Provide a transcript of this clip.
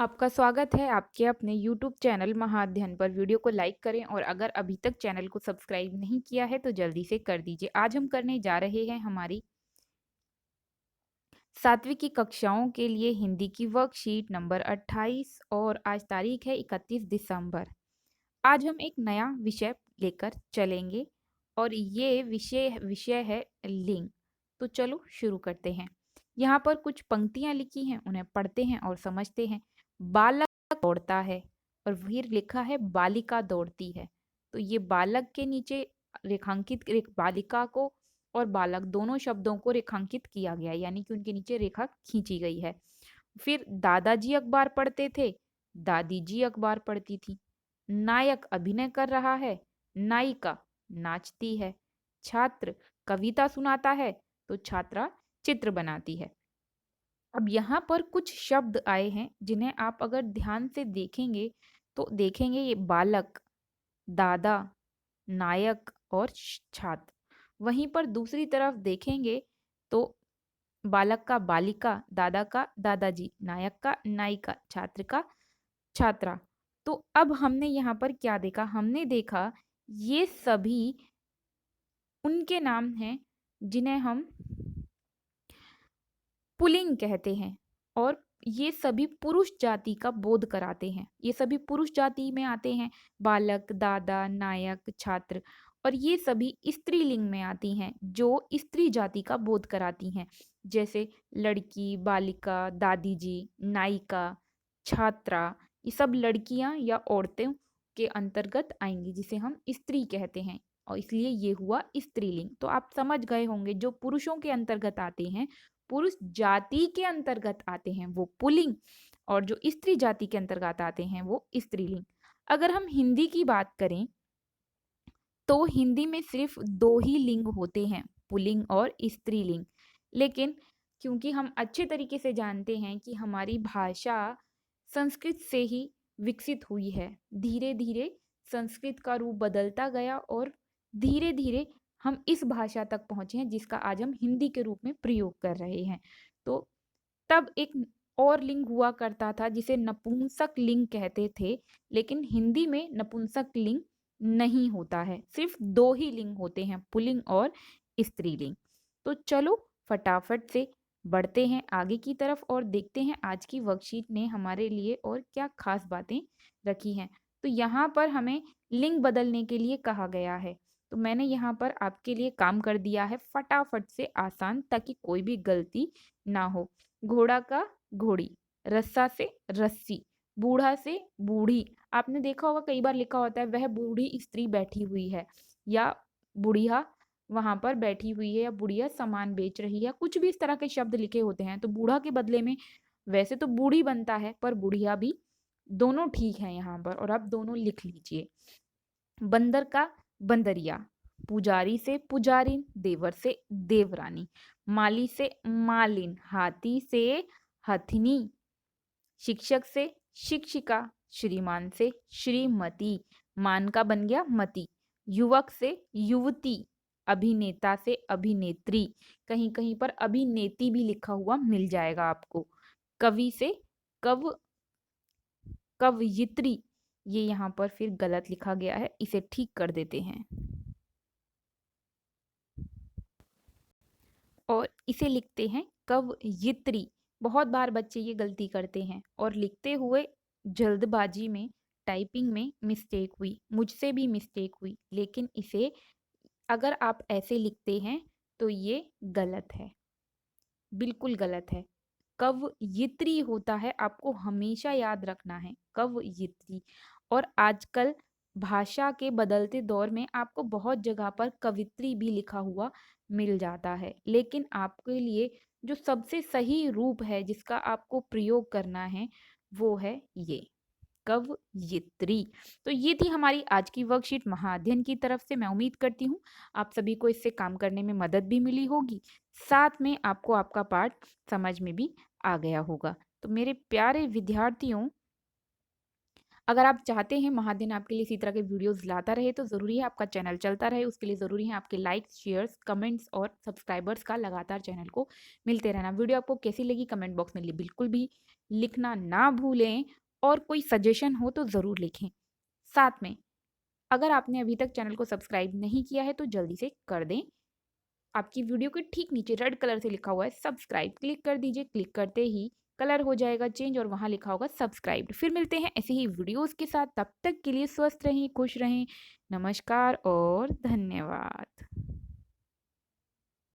आपका स्वागत है आपके अपने YouTube चैनल महाअध्ययन पर। वीडियो को लाइक करें और अगर अभी तक चैनल को सब्सक्राइब नहीं किया है तो जल्दी से कर दीजिए। आज हम करने जा रहे हैं हमारी 7वीं की कक्षाओं के लिए हिंदी की वर्कशीट नंबर 28 और आज तारीख है 31 दिसंबर। आज हम एक नया विषय लेकर चलेंगे और ये विषय है लिंग। तो चलो शुरू करते हैं। यहाँ पर कुछ पंक्तियाँ लिखी हैं, उन्हें पढ़ते हैं और समझते हैं। बालक दौड़ता है और फिर लिखा है बालिका दौड़ती है। तो ये बालक के नीचे बालिका को और बालक दोनों शब्दों को रेखांकित किया गया, यानी कि उनके नीचे रेखा खींची गई है। फिर दादाजी अखबार पढ़ते थे, दादी जी अखबार पढ़ती थी। नायक अभिनय कर रहा है, नायिका नाचती है। छात्र कविता सुनाता है तो छात्रा चित्र बनाती है। अब यहाँ पर कुछ शब्द आए हैं जिन्हें आप अगर ध्यान से देखेंगे तो देखेंगे ये बालक, दादा, नायक और छात्र। वहीं पर दूसरी तरफ देखेंगे तो बालक का बालिका, दादा का दादाजी, नायक का नायिका, छात्र का छात्रा। तो अब हमने यहाँ पर क्या देखा? हमने देखा ये सभी उनके नाम हैं जिन्हें हम पुल्लिंग कहते हैं और ये सभी पुरुष जाति का बोध कराते हैं। ये सभी पुरुष जाति में आते हैं, बालक, दादा, नायक, छात्र, और ये सभी स्त्रीलिंग में आती हैं जो स्त्री जाति का बोध कराती हैं। जैसे लड़की, बालिका, दादी जी, नायिका, छात्रा, ये सब लड़कियां या औरतें के अंतर्गत आएंगी जिसे हम स्त्री कहते हैं और इसलिए ये हुआ स्त्रीलिंग। तो आप समझ गए होंगे जो पुरुषों के अंतर्गत आते हैं, पुरुष जाति के अंतर्गत आते हैं, वो पुल्लिंग, और जो स्त्री जाति के अंतर्गत आते हैं वो स्त्रीलिंग। अगर हम हिंदी की बात करें तो हिंदी में सिर्फ दो ही लिंग होते हैं, पुल्लिंग और स्त्रीलिंग। लेकिन क्योंकि हम अच्छे तरीके से जानते हैं कि हमारी भाषा संस्कृत से ही विकसित हुई है, धीरे धीरे संस्कृत का रूप बदलता गया और धीरे धीरे हम इस भाषा तक पहुंचे हैं जिसका आज हम हिंदी के रूप में प्रयोग कर रहे हैं। तो तब एक और लिंग हुआ करता था जिसे नपुंसक लिंग कहते थे, लेकिन हिंदी में नपुंसक लिंग नहीं होता है, सिर्फ दो ही लिंग होते हैं, पुल्लिंग और स्त्रीलिंग। तो चलो फटाफट से बढ़ते हैं आगे की तरफ और देखते हैं आज की वर्कशीट ने हमारे लिए और क्या खास बातें रखी हैं। तो यहाँ पर हमें लिंग बदलने के लिए कहा गया है, तो मैंने यहाँ पर आपके लिए काम कर दिया है फटाफट से आसान, ताकि कोई भी गलती ना हो। घोड़ा का घोड़ी, रस्सा से रस्सी, बूढ़ा से बूढ़ी। आपने देखा होगा कई बार लिखा होता है वह बूढ़ी स्त्री बैठी हुई है, या बुढ़िया वहां पर बैठी हुई है, या बुढ़िया सामान बेच रही है, कुछ भी इस तरह के शब्द लिखे होते हैं। तो बूढ़ा के बदले में वैसे तो बूढ़ी बनता है पर बुढ़िया भी, दोनों ठीक है यहाँ पर, और आप दोनों लिख लीजिए। बंदर का बंदरिया, पुजारी से पुजारिन, देवर से देवरानी, माली से मालिन, हाथी से हथिनी, शिक्षक से शिक्षिका, श्रीमान से श्रीमती, मान का बन गया मती, युवक से युवती, अभिनेता से अभिनेत्री, कहीं कहीं पर अभिनेती भी लिखा हुआ मिल जाएगा आपको, कवि से कव कवयित्री। ये यहाँ पर फिर गलत लिखा गया है, इसे ठीक कर देते हैं और इसे लिखते हैं कवयित्री। बहुत बार बच्चे ये गलती करते हैं और लिखते हुए जल्दबाजी में टाइपिंग में मिस्टेक हुई, मुझसे भी मिस्टेक हुई, लेकिन इसे अगर आप ऐसे लिखते हैं तो ये गलत है, बिल्कुल गलत है। कवयित्री होता है, आपको हमेशा याद रखना है कवयित्री। और आजकल भाषा के बदलते दौर में आपको बहुत जगह पर कवित्री भी लिखा हुआ मिल जाता है, लेकिन आपके लिए जो सबसे सही रूप है जिसका आपको प्रयोग करना है वो है ये कवयित्री। तो ये थी हमारी आज की वर्कशीट महाअध्ययन की तरफ से। मैं उम्मीद करती हूँ आप सभी को इससे काम करने में मदद भी मिली होगी, साथ में आपको आपका पाठ समझ में भी आ गया होगा। तो मेरे प्यारे विद्यार्थियों, अगर आप चाहते हैं महादिन आपके लिए इसी तरह के वीडियोज़ लाता रहे तो ज़रूरी है आपका चैनल चलता रहे, उसके लिए ज़रूरी है आपके लाइक्स, शेयर्स, कमेंट्स और सब्सक्राइबर्स का लगातार चैनल को मिलते रहना। वीडियो आपको कैसी लगी कमेंट बॉक्स में बिल्कुल भी लिखना ना भूलें और कोई सजेशन हो तो ज़रूर लिखें। साथ में अगर आपने अभी तक चैनल को सब्सक्राइब नहीं किया है तो जल्दी से कर दें। आपकी वीडियो के ठीक नीचे रेड कलर से लिखा हुआ है सब्सक्राइब, क्लिक कर दीजिए। क्लिक करते ही कलर हो जाएगा चेंज और वहाँ लिखा होगा सब्सक्राइब्ड। फिर मिलते हैं ऐसे ही वीडियोज़ के साथ, तब तक के लिए स्वस्थ रहें, खुश रहें। नमस्कार और धन्यवाद।